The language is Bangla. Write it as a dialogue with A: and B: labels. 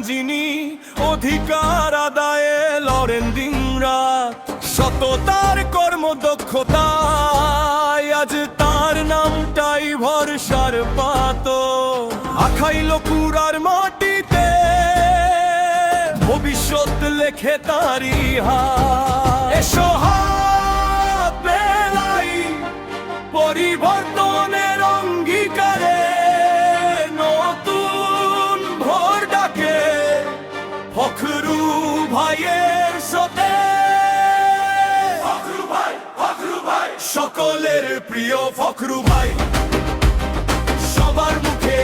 A: যিনি অধিকার আদায়ে লড়েন দিন রাত। সততার কর্মদক্ষতায় আজ তার নামটাই ভরসার পাতো। আখাইল কুড়ার মাটিতে ভবিষ্যৎ লেখে তারি হাত। এসো হাত মেলাই পরিবর্তনের অঙ্গীকারে, নতুন ভোর ডাকে ফখরু ভাইয়ের সাথে। ফখরু ভাই সকলের প্রিয় ফখরু ভাই, সবার মুখে